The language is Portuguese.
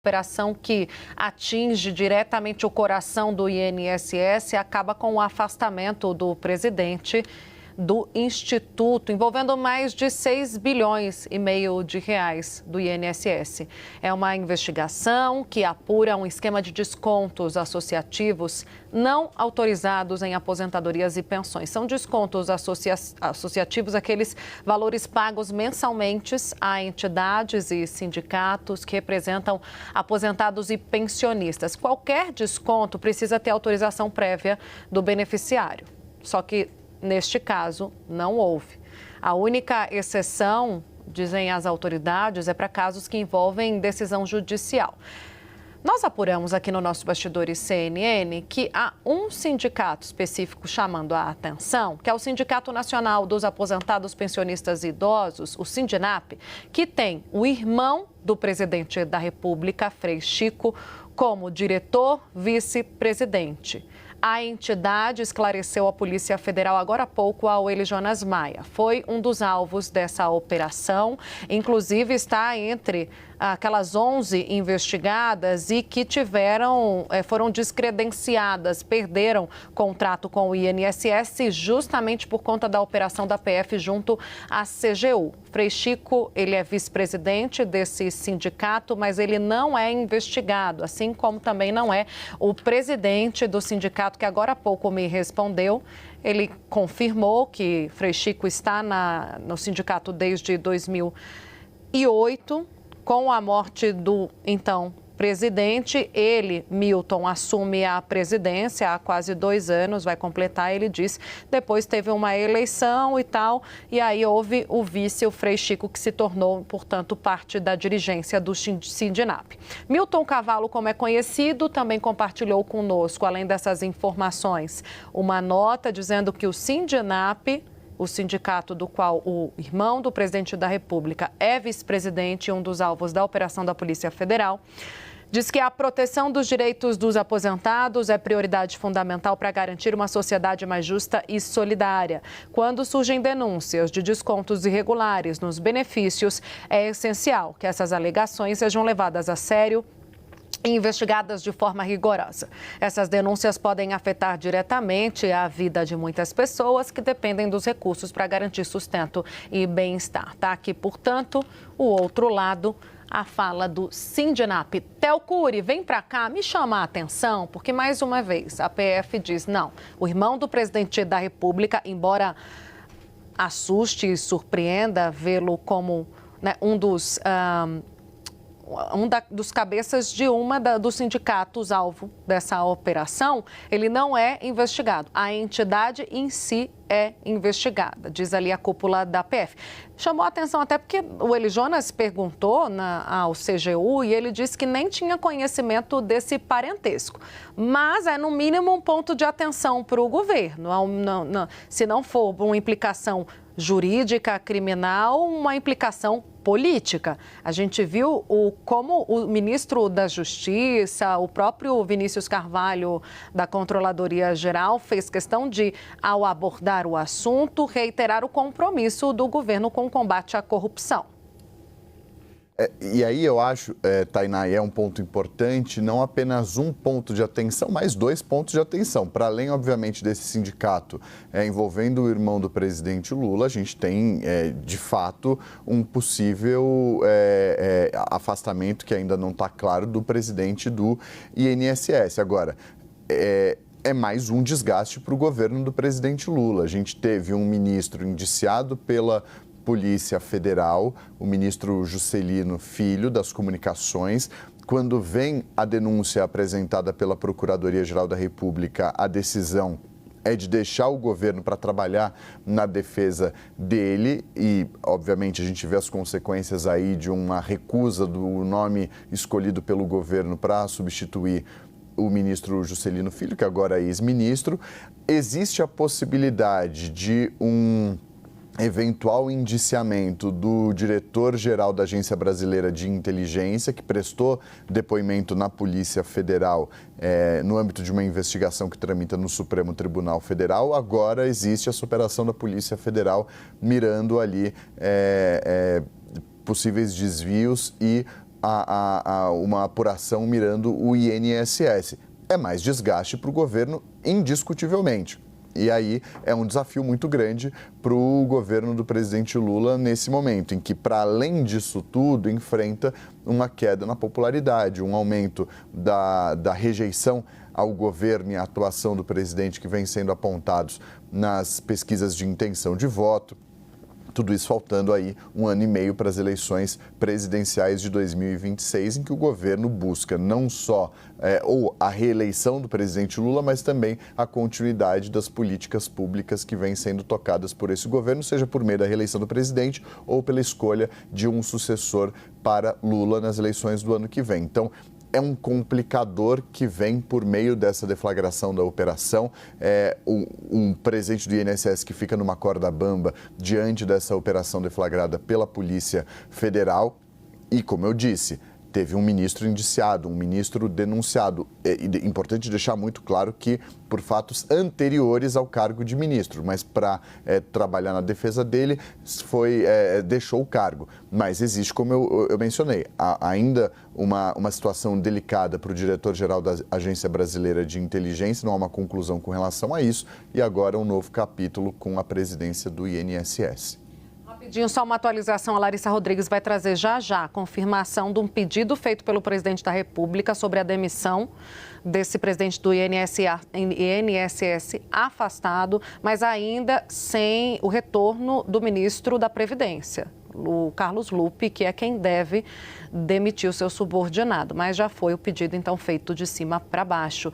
Operação que atinge diretamente o coração do INSS acaba com o afastamento do presidente do Instituto, envolvendo mais de 6 bilhões e meio de reais do INSS. É uma investigação que apura um esquema de descontos associativos não autorizados em aposentadorias e pensões. São descontos associativos, aqueles valores pagos mensalmente a entidades e sindicatos que representam aposentados e pensionistas. Qualquer desconto precisa ter autorização prévia do beneficiário. Só que neste caso, não houve. A única exceção, dizem as autoridades, é para casos que envolvem decisão judicial. Nós apuramos aqui no nosso Bastidores CNN que há um sindicato específico chamando a atenção, que é o Sindicato Nacional dos Aposentados Pensionistas e Idosos, o Sindinap, que tem o irmão do presidente da República, Frei Chico, como diretor vice-presidente. A entidade esclareceu à Polícia Federal agora há pouco ao Eli Jonas Maia. Foi um dos alvos dessa operação, inclusive está entre aquelas 11 investigadas e que foram descredenciadas, perderam contrato com o INSS justamente por conta da operação da PF junto à CGU. Frei Chico, ele é vice-presidente desse sindicato, mas ele não é investigado, assim como também não é o presidente do sindicato, que agora há pouco me respondeu. Ele confirmou que Frei Chico está no sindicato desde 2008. Com a morte do, então, presidente, ele, Milton, assume a presidência há quase 2 anos, vai completar, ele diz. Depois teve uma eleição e tal, e aí houve o vice, o Frei Chico, que se tornou, portanto, parte da dirigência do Sindinap. Milton Cavallo, como é conhecido, também compartilhou conosco, além dessas informações, uma nota dizendo que o Sindinap, o sindicato do qual o irmão do presidente da República é vice-presidente e um dos alvos da operação da Polícia Federal, diz que a proteção dos direitos dos aposentados é prioridade fundamental para garantir uma sociedade mais justa e solidária. Quando surgem denúncias de descontos irregulares nos benefícios, é essencial que essas alegações sejam levadas a sério e investigadas de forma rigorosa. Essas denúncias podem afetar diretamente a vida de muitas pessoas que dependem dos recursos para garantir sustento e bem-estar. Tá aqui, portanto, o outro lado, a fala do Sindinap. Theo Cury, vem para cá, me chama a atenção, porque mais uma vez a PF diz, não, o irmão do presidente da República, embora assuste e surpreenda vê-lo como, né, um dos cabeças de dos sindicatos alvo dessa operação, ele não é investigado. A entidade em si é investigada, diz ali a cúpula da PF. Chamou a atenção até porque o Eli Jonas perguntou ao CGU e ele disse que nem tinha conhecimento desse parentesco. Mas é, no mínimo, um ponto de atenção para o governo. Se não for uma implicação jurídica, criminal, uma implicação política. A gente viu como o ministro da Justiça, o próprio Vinícius Carvalho, da Controladoria Geral, fez questão de, ao abordar o assunto, reiterar o compromisso do governo com o combate à corrupção. E aí eu acho, Tainá, é um ponto importante, não apenas um ponto de atenção, mas 2 pontos de atenção. Para além, obviamente, desse sindicato envolvendo o irmão do presidente Lula, a gente tem, de fato, um possível afastamento que ainda não está claro do presidente do INSS. Agora, é mais um desgaste para o governo do presidente Lula. A gente teve um ministro indiciado pela Polícia Federal, o ministro Juscelino Filho, das Comunicações. Quando vem a denúncia apresentada pela Procuradoria-Geral da República, a decisão é de deixar o governo para trabalhar na defesa dele e, obviamente, a gente vê as consequências aí de uma recusa do nome escolhido pelo governo para substituir o ministro Juscelino Filho, que agora é ex-ministro. Existe a possibilidade de um eventual indiciamento do diretor-geral da Agência Brasileira de Inteligência, que prestou depoimento na Polícia Federal no âmbito de uma investigação que tramita no Supremo Tribunal Federal. Agora existe essa operação da Polícia Federal mirando ali possíveis desvios e uma apuração mirando o INSS. É mais desgaste para o governo, indiscutivelmente. E aí é um desafio muito grande para o governo do presidente Lula nesse momento, em que, para além disso tudo, enfrenta uma queda na popularidade, um aumento da rejeição ao governo e à atuação do presidente que vem sendo apontados nas pesquisas de intenção de voto. Tudo isso faltando aí 1 ano e meio para as eleições presidenciais de 2026, em que o governo busca não só ou a reeleição do presidente Lula, mas também a continuidade das políticas públicas que vêm sendo tocadas por esse governo, seja por meio da reeleição do presidente ou pela escolha de um sucessor para Lula nas eleições do ano que vem. Então, é um complicador que vem por meio dessa deflagração da operação. Um presidente do INSS que fica numa corda bamba diante dessa operação deflagrada pela Polícia Federal. E, como eu disse, teve um ministro indiciado, um ministro denunciado. É importante deixar muito claro que por fatos anteriores ao cargo de ministro, mas para trabalhar na defesa dele, deixou o cargo. Mas existe, como eu mencionei, ainda uma situação delicada para o diretor-geral da Agência Brasileira de Inteligência, não há uma conclusão com relação a isso, e agora um novo capítulo com a presidência do INSS. Rapidinho, só uma atualização, a Larissa Rodrigues vai trazer já a confirmação de um pedido feito pelo presidente da República sobre a demissão desse presidente do INSS afastado, mas ainda sem o retorno do ministro da Previdência, o Carlos Lupe, que é quem deve demitir o seu subordinado, mas já foi o pedido então feito de cima para baixo.